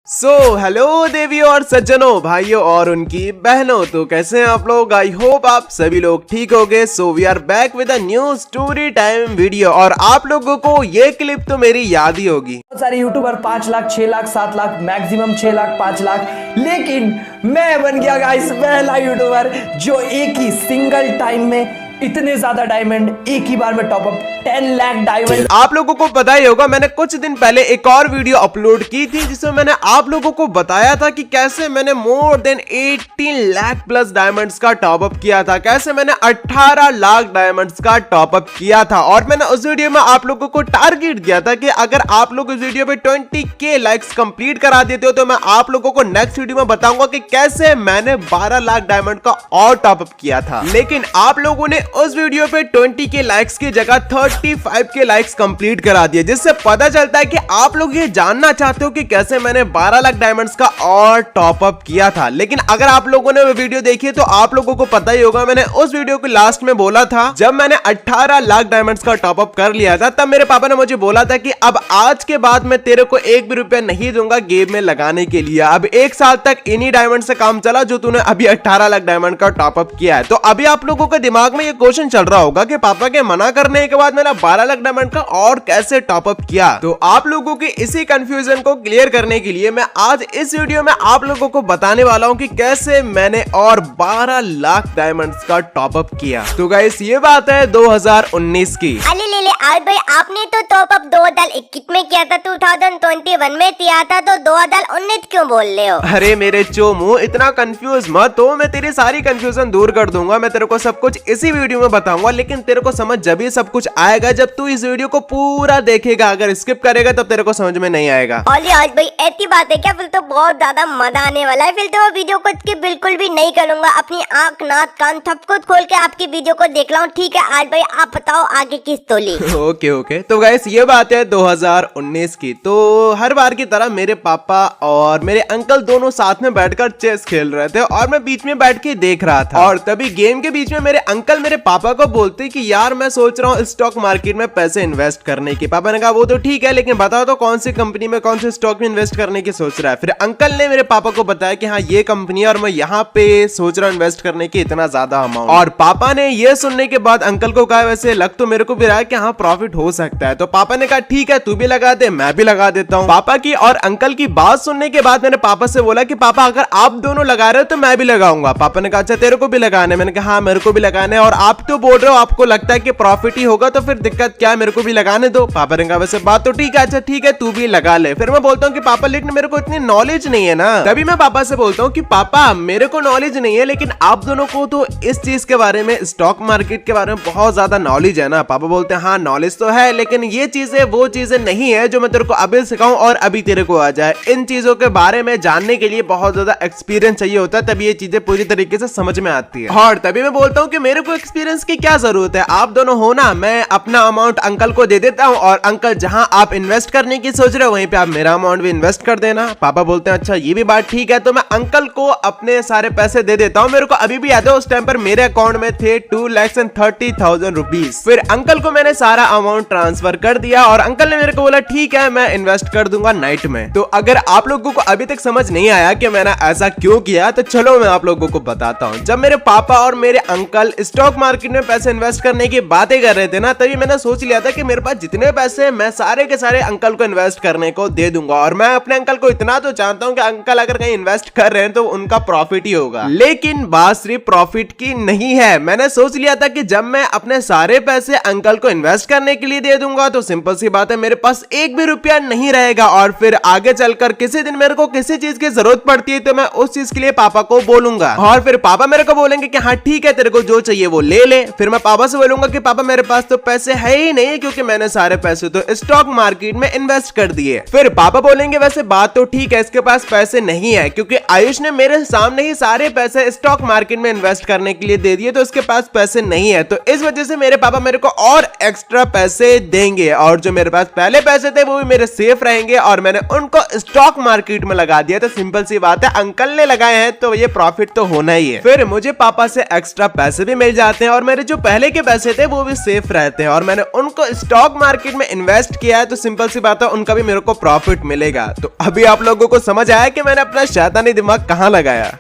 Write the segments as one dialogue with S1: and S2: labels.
S1: Hello देवियों और सज्जनों, भाइयों और उनकी बहनों, तो कैसे हैं आप लोग। आई होप आप सभी लोग ठीक होंगे। So we are back with a new story time video और आप लोगों को ये क्लिप तो मेरी याद ही होगी।
S2: बहुत सारे यूट्यूबर 5 लाख 6 लाख 7 लाख मैक्सिमम 6 लाख 5 लाख, लेकिन मैं बन गया गाइस पहला यूट्यूबर जो एक ही सिंगल टाइम में इतने ज्यादा डायमंड एक ही बार में टॉप अप 10 लाख डायमंड।
S1: आप लोगों को पता ही होगा, मैंने कुछ दिन पहले एक और वीडियो अपलोड की थी जिसमें मैंने आप लोगों को बताया था कि कैसे मैंने more than 18 lakh plus diamonds का टॉप अप किया था, कैसे मैंने 18 लाख डायमंड्स का टॉप अप किया था। और मैंने उस वीडियो में आप लोगों को टारगेट दिया था कि अगर आप लोग इस वीडियो पे 20K लाइक्स कंप्लीट करा देते हो तो मैं आप लोगों को नेक्स्ट वीडियो में बताऊंगा कि कैसे मैंने 12 लाख डायमंड का और टॉप अप किया था। लेकिन आप लोगों ने उस वीडियो पे 20K लाइक्स की जगह 35K लाइक्स कंप्लीट करा दिए, जिससे पता चलता है कि आप लोग ये जानना चाहते हो कि कैसे मैंने 12 लाख डायमंड्स का और टॉप अप किया था। लेकिन अगर आप लोगों ने वो वीडियो देखी तो आप लोगों को पता ही होगा, मैंने उस वीडियो के लास्ट में बोला था जब मैंने 18 लाख डायमंड्स का टॉप अप कर लिया था, तब मेरे पापा ने मुझे बोला था कि अब आज के बाद मैं तेरे को 1 भी रुपया नहीं दूंगा गेम में लगाने के लिए। अब 1 साल तक इन्हीं डायमंड से काम चला जो तूने अभी 18 लाख डायमंड का टॉप अप किया है। तो अभी आप लोगों के दिमाग में ये क्वेश्चन चल रहा होगा कि पापा के मना करने के बाद मैंने 12 लाख डायमंड का और कैसे टॉप अप किया। तो आप लोगों की इसी कंफ्यूजन को क्लियर करने के लिए मैं आज इस वीडियो में आप लोगों को बताने वाला हूं कि कैसे मैंने और 12 लाख डायमंड्स का टॉप अप किया। तो गाइस ये बात है 2019 की।
S3: अरे ले आज भाई, आपने तो टॉप अप 2021 में किया था, 2021 में किया था, तो 2019 क्यों बोल रहे हो?
S1: अरे मेरे चोमू, इतना कंफ्यूज मत हो, मैं तेरी सारी कंफ्यूजन दूर कर दूंगा। मैं तेरे को सब कुछ इसी वीडियो में बताऊंगा, लेकिन तेरे को समझ जब ही सब कुछ आएगा जब तू इस वीडियो को पूरा देखेगा। अगर स्किप करेगा तब तेरे को समझ में नहीं आएगा।
S3: ओली आज भाई ऐसी बात है क्या? फिर तो बहुत ज्यादा मजा आने वाला है। फिर तो वो वीडियो को स्किप बिल्कुल भी नहीं करूंगा, अपनी आंख नाक कान सब कुछ खोल के आपकी वीडियो को देख रहा हूँ। ठीक है आज भाई, आप बताओ आगे की स्टोरी।
S1: ओके। तो गाइस ये बात है 2019 की। तो हर बार की तरह मेरे पापा और मेरे अंकल दोनों साथ में बैठकर चेस खेल रहे थे और मैं बीच में बैठ के देख रहा था। और तभी गेम के बीच में मेरे अंकल मेरे पापा को बोलते कि यार मैं सोच रहा हूँ स्टॉक मार्केट में पैसे इन्वेस्ट करने की। पापा ने कहा वो तो ठीक है, लेकिन बताओ तो कौन सी कंपनी में कौन से स्टॉक में इन्वेस्ट करने की सोच रहा है। फिर अंकल ने मेरे पापा को बताया कि हाँ ये कंपनी है और मैं यहाँ पे सोच रहा हूँ इन्वेस्ट करने की इतना ज्यादा अमाउंट। और पापा ने ये सुनने के बाद अंकल को कहा वैसे लग तो मेरे को भी रहा है कि हाँ प्रॉफिट हो सकता है। तो पापा ने कहा ठीक है तू भी लगा दे, मैं भी लगा देता हूँ। पापा की और अंकल की बात सुनने के बाद मैंने पापा से बोला कि पापा अगर आप दोनों लगा रहे हो तो मैं भी लगाऊंगा। पापा ने कहा अच्छा तेरे को भी लगाना है? मैंने कहा हाँ मेरे को भी लगाना है। और आप तो बोल रहे हो आपको लगता है कि प्रॉफिट ही होगा, तो फिर दिक्कत क्या है, मेरे को भी लगाने दो। पापा ने कहा वैसे बात तो ठीक है, अच्छा ठीक है तू भी लगा ले। फिर मैं बोलता हूँ कि पापा लेकिन मेरे को इतनी नॉलेज नहीं है ना। तभी मैं पापा से बोलता हूँ कि पापा मेरे को नॉलेज नहीं है, लेकिन आप दोनों को तो इस चीज के बारे में, स्टॉक मार्केट के बारे में बहुत ज्यादा नॉलेज है ना। पापा बोलते हैं हाँ नॉलेज तो है, लेकिन ये चीजें वो चीजें नहीं है जो मैं तेरे को अभी सिखाऊं और अभी तेरे को आ जाए। इन चीजों के बारे में जानने के लिए बहुत ज्यादा एक्सपीरियंस चाहिए होता है, तभी ये चीजें पूरी तरीके से समझ में आती है। और तभी मैं बोलता हूँ कि मेरे को एक्सपीरियंस की क्या जरूरत है, आप दोनों हो ना, मैं अपना अमाउंट अंकल को दे देता हूँ और अंकल जहां आप इन्वेस्ट करने की सोच रहे हो वहीं पे आप मेरा अमाउंट भी इन्वेस्ट कर देना। पापा बोलते हैं अच्छा ये भी बात ठीक है। तो मैं अंकल को अपने सारे पैसे दे देता हूँ। मेरे को अभी भी याद है उस टाइम पर मेरे अकाउंट में थे 2,30,000 रुपीज। फिर अंकल को मैंने सारा अमाउंट ट्रांसफर कर दिया और अंकल ने मेरे को बोला ठीक है मैं इन्वेस्ट कर दूंगा नाइट में। तो अगर आप लोगों को अभी तक समझ नहीं आया कि मैंने ऐसा क्यों किया तो चलो मैं आप लोगों को बताता हूँ। जब मेरे पापा और मेरे अंकल स्टॉक मार्केट में पैसे इन्वेस्ट करने की बातें कर रहे थे ना, तभी मैंने सोच लिया था कि मेरे पास जितने पैसे मैं सारे के सारे अंकल को इन्वेस्ट करने को दे दूंगा। और मैं अपने अंकल को इतना तो जानता हूँ कि अंकल अगर कहीं इन्वेस्ट कर रहे हैं तो उनका प्रॉफिट ही होगा। लेकिन बात सिर्फ प्रॉफिट की नहीं है। मैंने सोच लिया था कि जब मैं अपने सारे पैसे अंकल को इन्वेस्ट करने के लिए दे दूंगा तो सिंपल सी बात है मेरे पास 1 भी रुपया नहीं रहेगा। और फिर आगे चलकर किसी दिन मेरे को किसी चीज की जरूरत पड़ती है तो मैं उस चीज के लिए पापा को बोलूंगा और फिर पापा मेरे को बोलेंगे कि हाँ ठीक है तेरे को जो चाहिए वो ले ले। फिर मैं पापा से बोलूंगा कि पापा मेरे पास तो पैसे है ही नहीं क्योंकि मैंने सारे पैसे तो स्टॉक मार्केट में इन्वेस्ट कर दिए। फिर पापा बोलेंगे वैसे बात तो ठीक है इसके पास पैसे नहीं है क्योंकि आयुष ने मेरे सामने ही सारे पैसे स्टॉक मार्केट में इन्वेस्ट करने के लिए दे दिए, तो इसके पास पैसे नहीं है। तो इस वजह से मेरे पापा मेरे को और एक्स्ट्रा पैसे देंगे और जो मेरे पास पहले पैसे थे वो भी मेरे सेफ रहेंगे और मैंने उनको स्टॉक मार्केट में लगा दिया। तो सिंपल सी बात है अंकल ने लगाए हैं तो ये प्रॉफिट तो होना ही है। फिर मुझे पापा से एक्स्ट्रा पैसे भी मिल जाते हैं और मेरे जो पहले के पैसे थे वो भी सेफ रहते हैं। हैं और मैंने उनको स्टॉक मार्केट में इन्वेस्ट किया है, तो सिंपल सी बात है उनका भी मेरे को प्रॉफिट मिलेगा। तो अभी आप लोगों को समझ आया कि मैंने अपना शैतानी दिमाग कहाँ लगाया।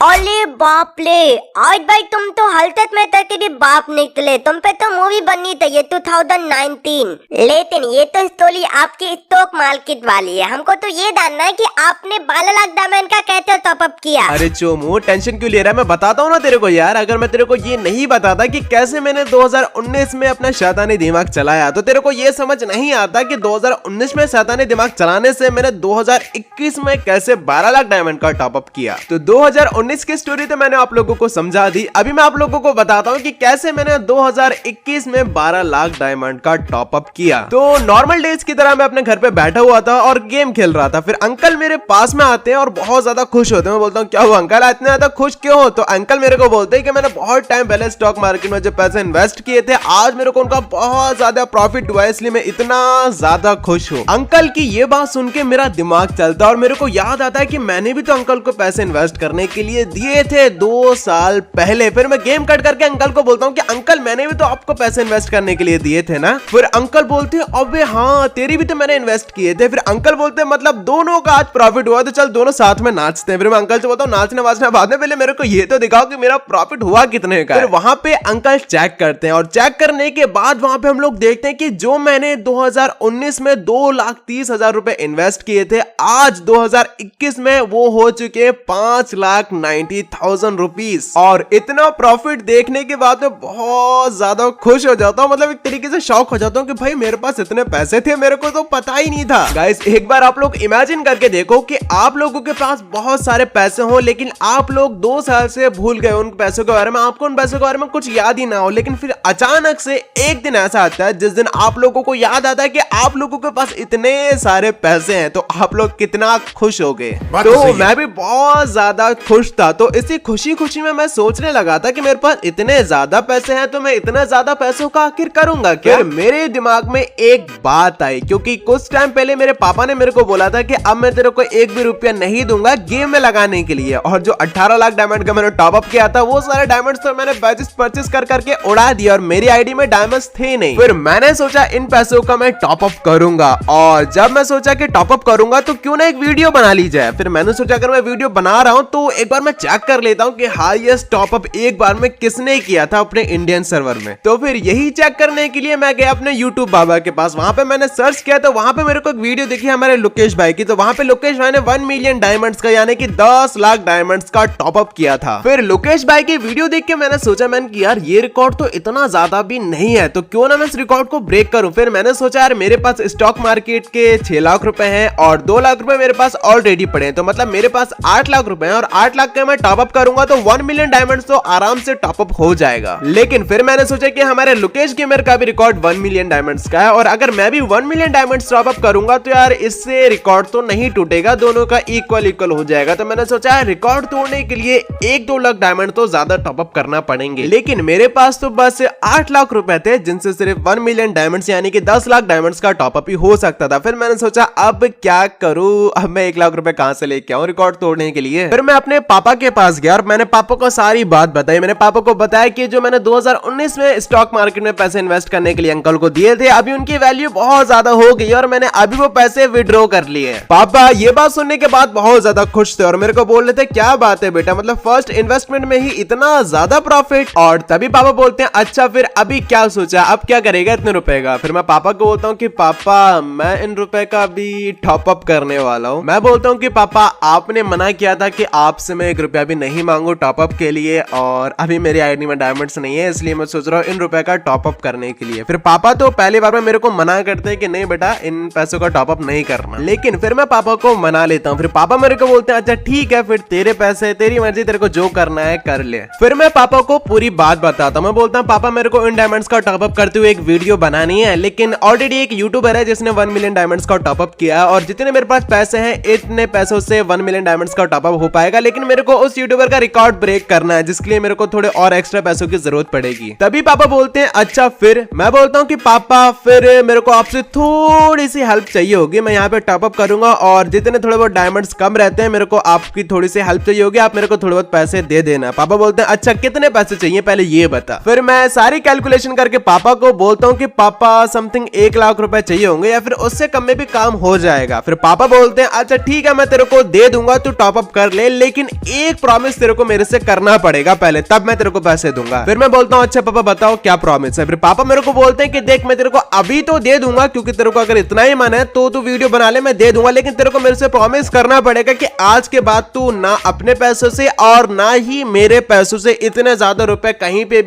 S3: अरे बाप ले, आज भाई तुम तो हलकत में तक भी बाप निकले। तुम पे तो मूवी बननी चाहिए 2019। लेकिन ये तो स्टोरी आपकी स्टॉक मार्केट वाली है। हमको तो ये जानना है कि आपने 12 लाख डायमंड का कैसे टॉपअप किया।
S1: अरे चोमू टेंशन क्यों ले रहा है, मैं बताता हूँ ना तेरे को यार। अगर मैं तेरे को ये नहीं बताता कि कैसे मैंने 2019 में अपना शैतानी दिमाग चलाया, तो तेरे को ये समझ नहीं आता कि 2019 में शैतानी दिमाग चलाने से मैंने 2021 में कैसे 12 लाख डायमंड का टॉपअप किया। तो 2019 की स्टोरी तो मैंने आप लोगों को समझा दी। अभी मैं आप लोगों को बताता हूँ कि कैसे मैंने 2021 में 12 लाख डायमंड का टॉपअप किया। तो नॉर्मल डेज की तरह मैं अपने घर पे बैठा हुआ था और गेम खेल रहा था। फिर अंकल मेरे पास में आते हैं और बहुत ज्यादा खुश होते हैं। मैं बोलता हूँ क्या हुआ अंकल, इतने ज्यादा खुश क्यों हो? तो अंकल मेरे को बोलते हैं कि मैंने बहुत टाइम पहले स्टॉक मार्केट में जो पैसे इन्वेस्ट किए थे, आज मेरे को उनका बहुत ज्यादा प्रॉफिट हुआ है, इसलिए मैं इतना ज्यादा खुश हूँ। अंकल की ये बात सुन के मेरा दिमाग चलता है और मेरे को याद आता है कि मैंने भी तो अंकल को पैसे इन्वेस्ट करने के लिए दिए थे 2 साल पहले। फिर मैं गेम कट करके अंकल को बोलता हूँ कि अंकल मैंने भी तो आपको पैसे इन्वेस्ट करने के लिए दिए थे ना। फिर अंकल बोलते हैं अबे हाँ तेरी भी तो मैंने इन्वेस्ट किए थे। फिर अंकल बोलते हैं मतलब दोनों का आज प्रॉफिट हुआ तो चल दोनों साथ में नाचते हैं। फिर मैं अंकल से बोलता हूँ नाचने वाचने बाद में, पहले मेरे को ये तो दिखाओ कि मेरा प्रॉफिट हुआ कितने का। फिर वहां पे अंकल चेक करते हैं और चेक करने के बाद वहां पे हम लोग देखते हैं कि जो मैंने 2019 में 2,30,000 रुपए इन्वेस्ट किए थे, आज 2021 में वो हो चुके 5,90,000 रुपीस। और इतना प्रॉफिट देखने के बाद मैं बहुत ज्यादा खुश हो जाता हूँ, मतलब एक तरीके से शॉक हो जाता हूँ कि भाई मेरे पास इतने पैसे थे, मेरे को तो पता ही नहीं था। गाइस एक बार आप लोग इमेजिन करके देखो कि आप लोगों के पास बहुत सारे पैसे हो, लेकिन आप लोग 2 साल से भूल गए उन पैसों के बारे में, आपको उन पैसों के बारे में कुछ याद ही ना हो। लेकिन फिर अचानक से एक दिन ऐसा आता है जिस दिन आप लोगों को याद आता है कि आप लोगों के पास इतने सारे पैसे हैं, तो आप लोग कितना खुश हो गए। तो मैं भी बहुत ज्यादा खुश था। तो इसी खुशी खुशी में मैं सोचने लगा था कि मेरे पास इतने ज्यादा पैसे हैं तो मैं इतने ज्यादा पैसों का आखिर करूंगा क्या। फिर मेरे दिमाग में एक बात आई, क्योंकि कुछ टाइम पहले मेरे पापा ने मेरे को बोला था कि अब मैं तेरे को 1 भी रुपया नहीं दूंगा गेम में लगाने के लिए। और जो 18 लाख डायमंड का मैंने टॉपअप किया था, वो सारे डायमंड्स तो मैंने परचेस कर करके उड़ा दिया और मेरी आईडी में डायमंड्स थे नहीं। फिर मैंने सोचा इन पैसों का मैं टॉपअप करूंगा, और जब मैं सोचा कि टॉपअप करूंगा तो क्यों ना एक वीडियो बना ली जाए। फिर मैंने सोचा अगर मैं वीडियो बना रहा हूं तो एक बार मैं चेक कर लेता हूं कि हाईएस्ट टॉपअप एक बार में किसने किया था अपने इंडियन सर्वर में। तो फिर यही चेक करने के लिए मैं गया अपने यूट्यूब बाबा के पास। वहां पे मैंने सर्च किया तो वहां पे मेरे को एक वीडियो दिखी हमारे लोकेश भाई की। तो वहां पे लोकेश भाई ने 1 मिलियन डायमंड्स का यानी कि 10 लाख डायमंड्स का टॉपअप किया था। फिर लोकेश भाई की वीडियो देख के मैंने सोचा कि यार ये रिकॉर्ड तो इतना ज्यादा भी नहीं है, तो क्यों ना मैं इस रिकॉर्ड को ब्रेक करूं। फिर मैंने सोचा यार मेरे पास स्टॉक मार्केट के 6 लाख रुपए हैं और 2 लाख रुपए मेरे पास ऑलरेडी पड़े हैं, तो मतलब मेरे पास 8 लाख रुपए हैं और 8 लाख का मैं टॉपअप करूंगा तो 1 मिलियन डायमंड्स तो आराम से टॉपअप हो जाएगा। लेकिन फिर मैंने सोचा कि हमारे लोकेश गेमर का भी रिकॉर्ड 1 मिलियन डायमंड्स का है, और अगर मैं भी 1 मिलियन डायमंड्स टॉपअप करूंगा तो यार इससे रिकॉर्ड तो नहीं टूटेगा, दोनों का इक्वल हो जाएगा। तो मैंने सोचा रिकॉर्ड तोड़ने के लिए 1-2 लाख डायमंड तो ज्यादा टॉपअप करना पड़ेंगे। लेकिन मेरे पास तो बस 8 लाख रुपए थे, जिनसे सिर्फ 1 मिलियन डायमंड्स यानी कि 10 लाख डायमंड्स का टॉपअप ही हो सकता था। फिर मैंने सोचा अब क्या करूं, अब मैं 1 लाख रुपए कहां से लेके आऊं रिकॉर्ड तोड़ने के लिए। फिर मैं अपने पापा के पास गया और मैंने पापा को सारी बात बताई। मैंने पापा को बताया कि जो मैंने 2019 में स्टॉक मार्केट में पैसे इन्वेस्ट करने के लिए अंकल को दिए थे, अभी उनकी वैल्यू बहुत ज्यादा हो गई और मैंने अभी वो पैसे विड्रॉ कर लिए। पापा ये बात सुनने के बाद बहुत ज्यादा खुश थे और मेरे को बोल रहे थे क्या बात है बेटा, मतलब फर्स्ट इन्वेस्टमेंट में ही इतना ज्यादा प्रॉफिट। और तभी पापा बोलते हैं अच्छा फिर अभी क्या सोचा, अब क्या करेगा इतने रुपए का। फिर मैं पापा को बोलता हूँ कि पापा मैं इन रुपए का अभी टॉपअप करने वाला हूँ। मैं बोलता हूँ कि पापा आपने मना किया था कि आपसे मैं 1 रुपया भी नहीं मांगू टॉपअप के लिए, और अभी मेरी आईडी में डायमंड्स नहीं है, इसलिए मैं सोच रहा हूँ इन रुपए का टॉपअप करने के लिए। फिर पापा तो पहली बार में मेरे को मना करते हैं कि नहीं बेटा इन पैसों का टॉपअप नहीं करना, लेकिन फिर मैं पापा को मना लेता हूँ। फिर पापा मेरे को बोलते हैं अच्छा ठीक है फिर तेरे पैसे तेरी मर्जी, तेरे को जो करना है कर ले। फिर मैं पापा को पूरी बात बताता हूँ। मैं बोलता हूँ पापा मेरे को इन डायमंड्स का टॉपअप करते हुए एक वीडियो बनानी है, लेकिन ऑलरेडी एक यूट्यूबर है जिसने 1 मिलियन डायमंड्स का टॉपअप किया और जितने मेरे पास पैसे हैं इतने पैसों से 1 मिलियन डायमंड्स का टॉपअप हो पाएगा, लेकिन मेरे को उस यूट्यूबर का रिकॉर्ड ब्रेक करना है, जिसके लिए मेरे को थोड़े और एक्स्ट्रा पैसों की जरूरत पड़ेगी। तभी पापा बोलते हैं अच्छा फिर। मैं बोलता हूँ कि पापा फिर मेरे को आपसे थोड़ी सी हेल्प चाहिए होगी, मैं यहाँ पे टॉप अप करूंगा और जितने थोड़े बहुत डायमंड्स कम रहते हैं मेरे को आपकी थोड़ी सी हेल्प चाहिए होगी, आप मेरे को थोड़े बहुत पैसे दे देना। पापा बोलते हैं अच्छा कितने पैसे चाहिए पहले ये बता। फिर मैं सारी कैलकुलेशन करके पापा को बोलता हूँ कि पापा समथिंग 1 लाख रुपए चाहिए होंगे या फिर उससे कम में भी काम हो जाएगा। फिर पापा बोलते हैं अच्छा ठीक है मैं तेरे को दे दूंगा, तू टॉप अप कर ले, लेकिन एक प्रॉमिस तेरे को मेरे से करना पड़ेगा पहले, तब मैं तेरे को पैसे दूंगा। फिर मैं बोलता हूँ अच्छा पापा बताओ क्या प्रॉमिस है। फिर पापा मेरे को बोलते हैं कि देख मैं तेरे को अभी तो दे दूंगा, क्योंकि तेरे को अगर इतना ही मन है तो तू वीडियो बना ले, मैं दे दूंगा, लेकिन तेरे को मेरे से प्रॉमिस करना पड़ेगा कि आज के बाद तू ना अपने पैसों से और ना ही मेरे पैसों से इतने ज्यादा रुपए कहीं पे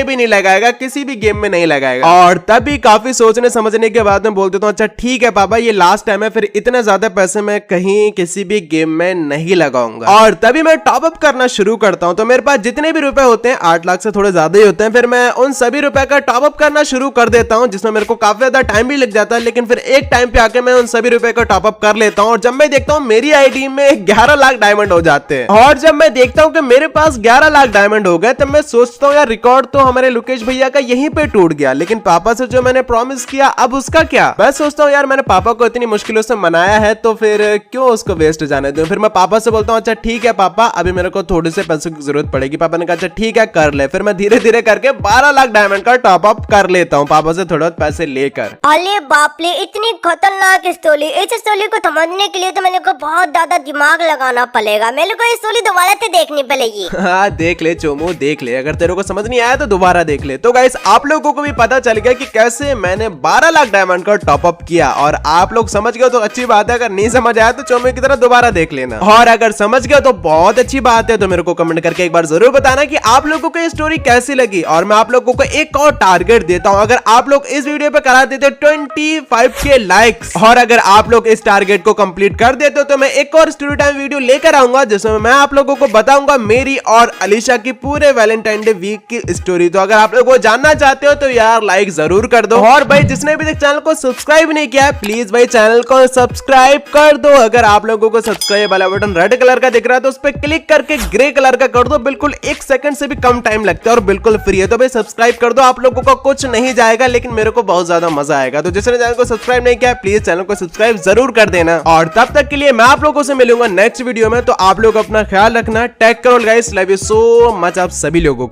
S1: भी नहीं लगाएगा, किसी भी गेम में नहीं लगाएगा। और तभी काफी सोचने समझने के बाद में बोलते तो अच्छा ठीक है पापा ये लास्ट टाइम है, फिर इतने ज्यादा पैसे मैं कहीं किसी भी गेम में नहीं लगाऊंगा। और तभी मैं टॉप अप करना शुरू करता हूं। तो मेरे पास जितने भी रुपए होते हैं 8 लाख से थोड़े ज्यादा ही होते हैं, फिर मैं उन सभी रुपए का टॉप अप करना शुरू कर देता हूं, जिसमें मेरे को काफी ज्यादा टाइम भी लग जाता है, लेकिन फिर एक टाइम पे आके मैं उन सभी रुपए का टॉप अप कर लेता हूं। और जब मैं देखता हूं मेरी आईडी में 11 लाख डायमंड हो जाते हैं, और जब मैं देखता हूं कि मेरे पास 11 लाख डायमंड हो गए, तब मैं सोचता हूं यार रिकॉर्ड तो हमारे लुकेश भैया का यहीं पे टूट गया, लेकिन पापा से जो मैंने प्रॉमिस किया अब उसका क्या। मैं सोचता हूं यार मैंने पापा को इतनी मुश्किलों से मनाया है तो फिर क्यों उसको वेस्ट जाने दूं। फिर मैं पापा से बोलता हूं अच्छा ठीक है पापा अभी मेरे को थोड़े से पैसों की जरूरत पड़ेगी। पापा ने कहा अच्छा ठीक है कर ले। फिर मैं धीरे धीरे करके 12 लाख डायमंड का टॉप अप कर लेता हूं पापा से थोड़े बहुत पैसे लेकर।
S3: अरे बाप रे इतनी खतरनाक स्टोरी, इस स्टोरी को समझने के लिए तो मेरे को बहुत ज्यादा दिमाग लगाना पड़ेगा, मेरे को ये स्टोरी दोबारा से देखनी पड़ेगी।
S1: हाँ देख ले चोमू देख ले, अगर तेरे को समझ नहीं आया तो दोबारा देख ले। तो गाइस आप लोगों को भी पता चल गया कि कैसे मैंने 12 लाख डायमंड का टॉप अप किया, और आप लोग समझ गए तो अच्छी बात है, अगर नहीं समझ आया तो चोमू की तरह दोबारा देख लेना, और अगर समझ गए तो बहुत अच्छी बात है। तो मेरे को कमेंट करके एक बार जरूर बताना कि आप लोगों को ये स्टोरी कैसी लगी, और मैं आप लोगों को एक और टारगेट देता हूं, अगर आप लोग इस वीडियो पे करा देते 25K लाइक्स, और अगर आप लोग इस टारगेट को कंप्लीट कर देते हो तो मैं एक और स्टोरी टाइम वीडियो लेकर आऊंगा, जिसमें मैं आप लोगों को बताऊंगा मेरी और अलीशा की पूरे वैलेंटाइन डे वीक की स्टोरी। तो अगर आप लोग वो जानना चाहते हो तो यार लाइक जरूर कर दो, और भाई जिसने भी चैनल को सब्सक्राइब नहीं किया है प्लीज भाई चैनल को सब्सक्राइब कर दो। अगर आप लोगों को सब्सक्राइब वाला बटन रेड कलर का दिख रहा है तो उस पर क्लिक करके ग्रे कलर का कर दो, बिल्कुल 1 सेकंड से भी कम टाइम लगता है और बिल्कुल फ्री है। तो भाई सब्सक्राइब कर दो, आप लोगों को कुछ नहीं जाएगा लेकिन मेरे को बहुत ज्यादा मजा आएगा। तो जिसने चैनल को सब्सक्राइब नहीं किया प्लीज चैनल को सब्सक्राइब जरूर कर देना, और तब तक के लिए मैं आप लोगों से मिलूंगा नेक्स्ट वीडियो में। तो आप लोग अपना ख्याल रखना, take care guys, love you so much आप सभी लोगों को।